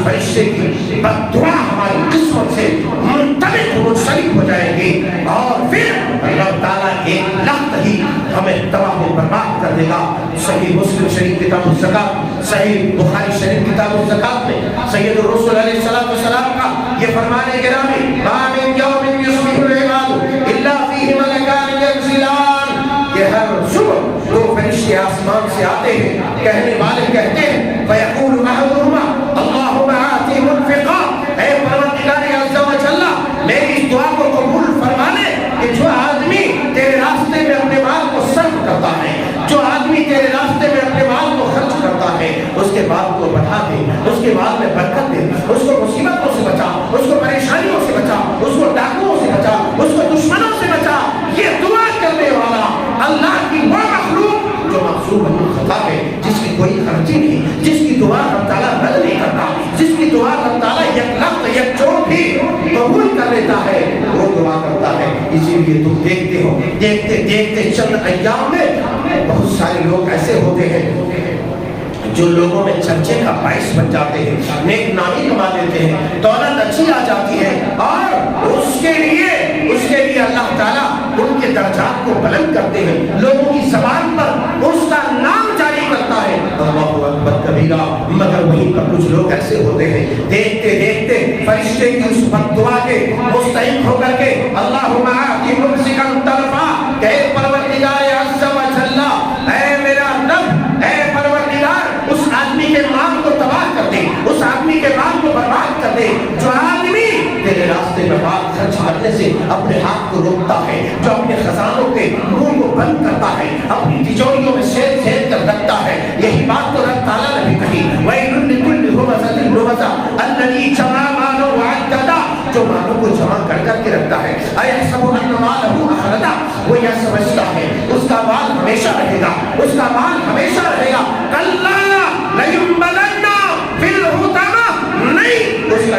فرشتے کی بد دعا ہماری قسمت سے منطبق منسلک ہو جائے گی اور پھر اللہ تعالیٰ ایک لحظہ ہی ہمیں تباہ و برباد کر دے گا۔ صحیح مسلم شریف کتاب الزکات، صحیح بخاری شریف کتاب الزکات میں سید الرسول علیہ السلام کا یہ فرمان گرامی، ما من یوم یصبح العباد الا فیہ ملکان ینزلان، کہ ہر صبح دو فرشتے آسمان سے آتے ہیں، کہنے والے کہتے ہیں فیقول احدهما اللهم آت منفقا، اے پروردگار عز و جل میری اس دعا کو قبول فرما لے کہ جو آدمی تیرے راستے میں اپنے مال کو صرف کرتا ہے، جو آدمی تیرے راستے میں اپنے مال کو خرچ کرتا ہے، اس کے مال کو بڑھا دے، اس کے مال میں برکت دے، اس کو مصیبتوں سے بچا، اس کو پریشانیوں سے بچا، اس کو ڈاکوؤں سے بچا، اس کو دشمنوں سے بچا۔ یہ دعا کرنے والا اللہ کی وہ مخلوق جو معصوم خطا ہے، جس کی کوئی خرچی نہیں، جس کی دعا اللہ تعالیٰ رد نہیں کرتا، جس کی دعا اللہ تعالیٰ یک لفظ یک چوٹ بھی قبول کر لیتا ہے، وہ دعا کرتا ہے۔ اسی لیے تم دیکھتے ہو، دیکھتے دیکھتے چند ایام میں بہت سارے لوگ ایسے ہوتے ہیں جو لوگوں میں چرچے کا باعث بن جاتے ہیں، نیک نامی کما لیتے ہیں، دولت اچھی آ جاتی ہے، اور اس کے لیے اللہ تعالیٰ ان کے درجات کو بلند کرتے ہیں، لوگوں کی زبان پر اس کا نام جاری کرتا ہے، اللہ اکبر کبیرہ۔ مگر وہیں پر کچھ لوگ ایسے ہوتے ہیں، دیکھتے دیکھتے فرشتے کی اس بد دعا کے مستحق ہو کر کے اللہم آتی ممسکا طرفا، کہ پروردگار عز و جل، اے میرا رب، اے پروردگار اس آدمی کے مال کو تباہ کر دے، اس آدمی کے مال کو برباد کر دے، جو آدمی تیرے راستے میں مال خرچ کرنے سے اپنے ہاتھ کو روکتا ہے، جو اپنے خزانوں کے منہ کو بند کرتا ہے، اپنی تجوریوں میں سید سید کر رکھتا ہے۔ یہی بات تو رب تعالیٰ نے بھی کہی، وَيْلٌ لِكُلِّ هُمَزَةٍ لُمَزَةٍ الَّذِي جَمَعَ مَالًا وَعَدَّدَهُ، جو مالوں کو جمع کر کے رکھتا ہے۔ أَيَحْسَبُ أَنَّ مَالَهُ أَخْلَدَهُ، وہ یہ سمجھتا ہے اس کا مال ہمیشہ رہے گا، اس کا مال ہمیشہ رہے گا۔ كَلَّا لَيُنبَذَنَّ فِي الْحُطَمَةِ، نہیں، اس کا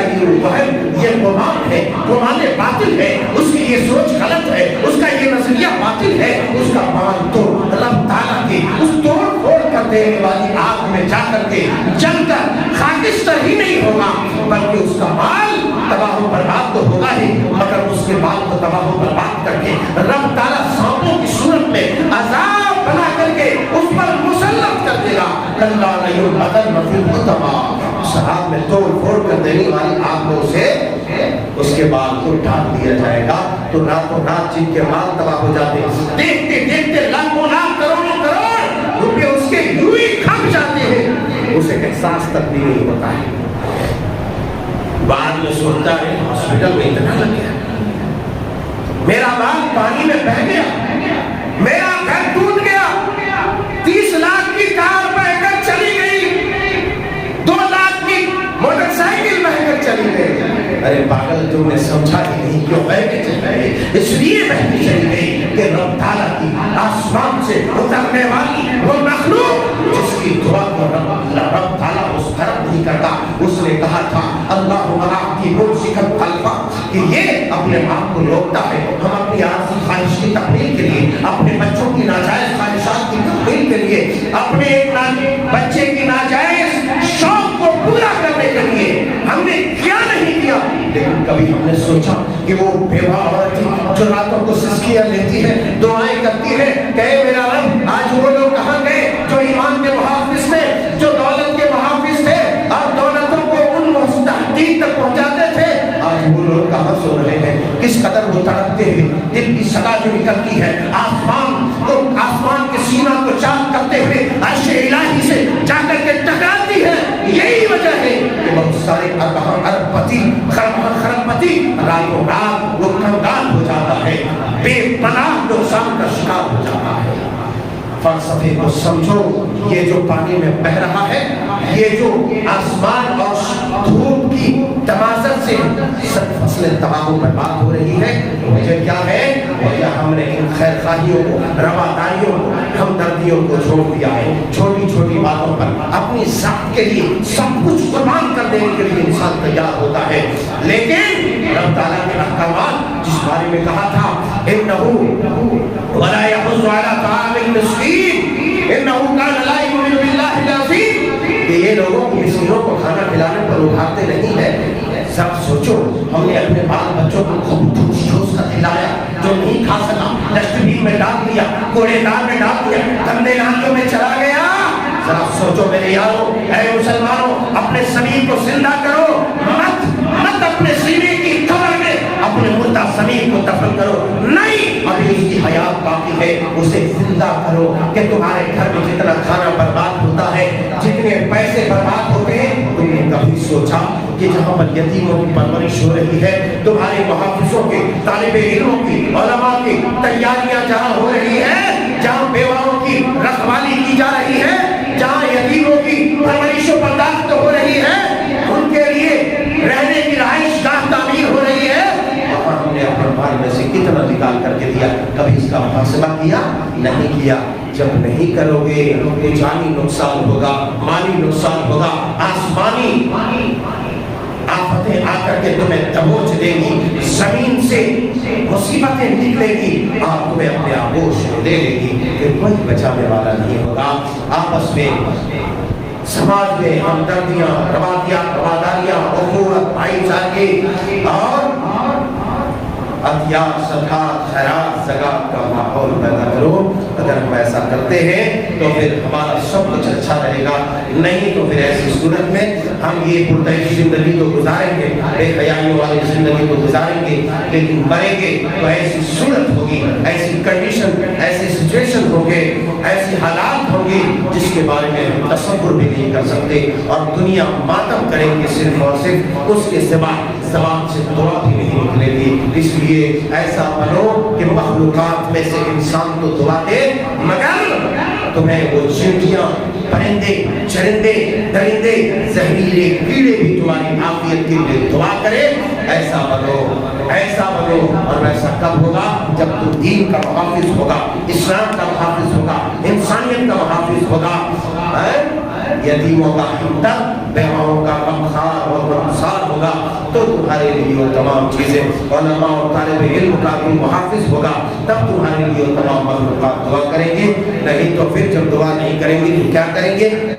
یہ گمان ہے، گمان باطل ہے، اس کی یہ سوچ غلط ہے، اس کا یہ نظریہ باطل ہے، اس کا مال تو رب تعالیٰ کی اس توڑ پھوڑ کر دینے والی آگ میں جا کر کے جل کر خاکستر ہی نہیں ہوگا، بلکہ اس کا مال تباہ و برباد تو ہوگا ہی، مگر اس کے مال کو تباہ و برباد کر کے رب تعالیٰ سانپوں کی صورت میں عذاب بنا کر کے اس پر مسلط کر دے گا۔ کلا لیُنبَذَنَّ فِی الْحُطَمَةِ، شراب میں توڑ پھوڑ کر دینے والی آگ میں اسے اس کے مال کو ڈال دیا جائے گا۔ تو راتوں رات جن کے مال تباہ ہو جاتے ہیں، دیکھتے دیکھتے لاکھوں لاکھ کروڑوں کروڑ روپے اس کے یوں ہی کھپ جاتے ہیں، اسے احساس تک بھی نہیں ہوتا ہے۔ بعد میں سنتا ہے ہاسپٹل میں اتنا لگ گیا، میرا مال پانی میں بہہ گیا، میرا گھر ٹوٹ گیا، 30 لاکھ کی کار بہہ کر چلی گئی، 2 لاکھ کی موٹر سائیکل بہہ کر چلی گئی۔ ارے پاگل، تم نے سمجھا ہی نہیں کیوں بہہ کے چل رہے، اس لیے بہہ کے چلی گئی کہ رب تعالیٰ کی آسمان سے اترنے والی وہ مخلوق جس کی دعا کو رب تعالیٰ مسترد نہیں کرتا، اس نے کہا تھا اللہم آتی ممسکا طرفا، کہ یہ اپنے آپ کو روکتا ہے۔ ہم اپنی عارضی خواہش کی تکمیل کے لیے، اپنے بچوں کی ناجائز خواہشات کی تکمیل کے لیے، اپنے بچے کی ناجائز شوق کو پورا کرنے کے لیے ہم نے کیا نہیں کیا، لیکن کبھی ہم نے سوچا کہ وہ بیوہ عورت تھی جو راتوں کو سسکیاں لیتی ہے، دعائیں کرتی ہے کہ اے میرا رب، آج وہ لوگ کہاں گئے جو ایمان کے محافظ تھے، جو دولت کے محافظ تھے اور دولتوں کو ان مستحقین تک پہنچاتے تھے، آج وہ لوگ کہاں سو رہے ہیں؟ کس قدر وہ تڑپتے ہیں، دل کی صدا جو نکلتی ہے آسمان کے سینہ کو چاک کرتے ہوئے عرش الہی سے جا کر کے ٹکراتی ہے۔ یہی وجہ ہے کہ بہت سارے ارب پتی خرب پتی راتوں رات وہ کنگال ہو جاتا ہے، بے پناہ نقصان کا شکار ہو جاتا ہے۔ فلسفے کو سمجھو، یہ جو پانی میں بہہ رہا ہے، یہ جو آسمان اور دھوپ کی تمازن سے سب فصلیں تباہ و برباد ہو رہی ہے، وجہ کیا ہے؟ وجہ ہم نے ان خیر خواہیوں کو، رواداریوں کو، ہمدردیوں کو چھوڑ دیا ہے۔ چھوٹی چھوٹی باتوں پر اپنی ذات کے لیے سب کچھ قربان کر دینے کے لیے انسان تیار ہوتا ہے، لیکن رب تعالیٰ کے احکامات جس بارے میں کہا تھا انه ولا يحض على طعام المسكين انه كان لا يؤمن بالله العظيم، کہ یہ لوگوں کو مسکینوں کو کھانا کھلانے پر ابھارتے نہیں ہے. ذرا سوچو, ہم نے اپنے بال بچوں کو خوب ٹھوس ٹھوس کر کھلایا, جو نہیں کھا سکا ڈسٹ بین میں ڈال دیا, کوڑے دان میں ڈال دیا, گندے نالیوں میں چلا گیا. ذرا سوچو میرے یارو, اے مسلمانوں, اپنے زمین کو زندہ کرو, مت اپنے سینے کی قبر میں اپنے مردہ زمین کو دفن کرو. نہیں, ابھی اس کی حیات باقی ہے, اسے زندہ کرو. کہ تمہارے گھر میں جتنا کھانا برباد ہوتا ہے, جتنے پیسے برباد ہوتے ہیں, تم نے کبھی سوچا کہ جہاں پر یتیموں کی پرورش ہو رہی ہے, تمہارے محافظوں کی, طالب علموں کی, علماء کی تیاریاں جہاں ہو رہی ہے, جہاں بیواؤں کی رکھوالی کی جا رہی ہے, جہاں یتیموں کی پرورش و برداشت ہو رہی ہے, ان کے لیے رہنے کی رہائش گاہ تعمیر ہو رہی ہے, اور ہم نے اپنے مال میں سے کتنا نکال کر کے دیا؟ کبھی اس کا محاسبہ کیا؟ نہیں کیا. جب نہیں کرو گے تو جانی نقصان ہوگا, مالی نقصان ہوگا, آسمانی آفتیں آ کر کے تمہیں دبوچ دے گی, زمین سے مصیبتیں نکلے گی, اور تمہیں اپنے آغوش میں لے لے گی, کہ کوئی بچانے والا نہیں ہوگا. آپس میں سماج میں ہمدردیاں, رواداریاں, اخوت, بھائی چارگی اور عطیات, صدقات, خیرات, زکات کا ماحول پیدا کرو. اگر ہم ایسا کرتے ہیں تو پھر ہمارا سب کچھ اچھا رہے گا. نہیں تو پھر ایسی صورت میں ہم یہ پرتعیش زندگی تو گزاریں گے, بے حیائیوں والی زندگی تو گزاریں گے, لیکن مریں گے تو ایسی صورت ہوگی, ایسی کنڈیشن, ایسی سچویشن ہوگی, ایسی حالات ہوگی جس کے بارے میں ہم تصور بھی نہیں کر سکتے, اور دنیا ماتم کریں گے صرف اور صرف اس کے سوا زبان سے دعا بھی نہیں نکلے گی. اس لیے ایسا بنو کہ مخلوقات میں سے انسان تو دعا دے, مگر تمہیں وہ چنٹیاں, پرندے, چرندے, درندے, زہریلے کیڑے بھی تمہاری عافیت کے لیے دعا کرے. ایسا بنو, ایسا بنو. اور ایسا کب ہوگا؟ جب تم دین کا محافظ ہوگا, اسلام کا محافظ ہوگا, انسانیت کا محافظ ہوگا. یتیموں کا ہمدرد, بیواؤں کا غمخوار اور غمگسار ہوگا, تو تمہارے لیے وہ تمام چیزیں, علماء اور طالب علم کا بھی محافظ ہوگا, تب تمہارے لیے وہ تمام مخلوقات دعا کریں گے. نہیں تو پھر جب دعا نہیں کریں گے تو کیا کریں گے؟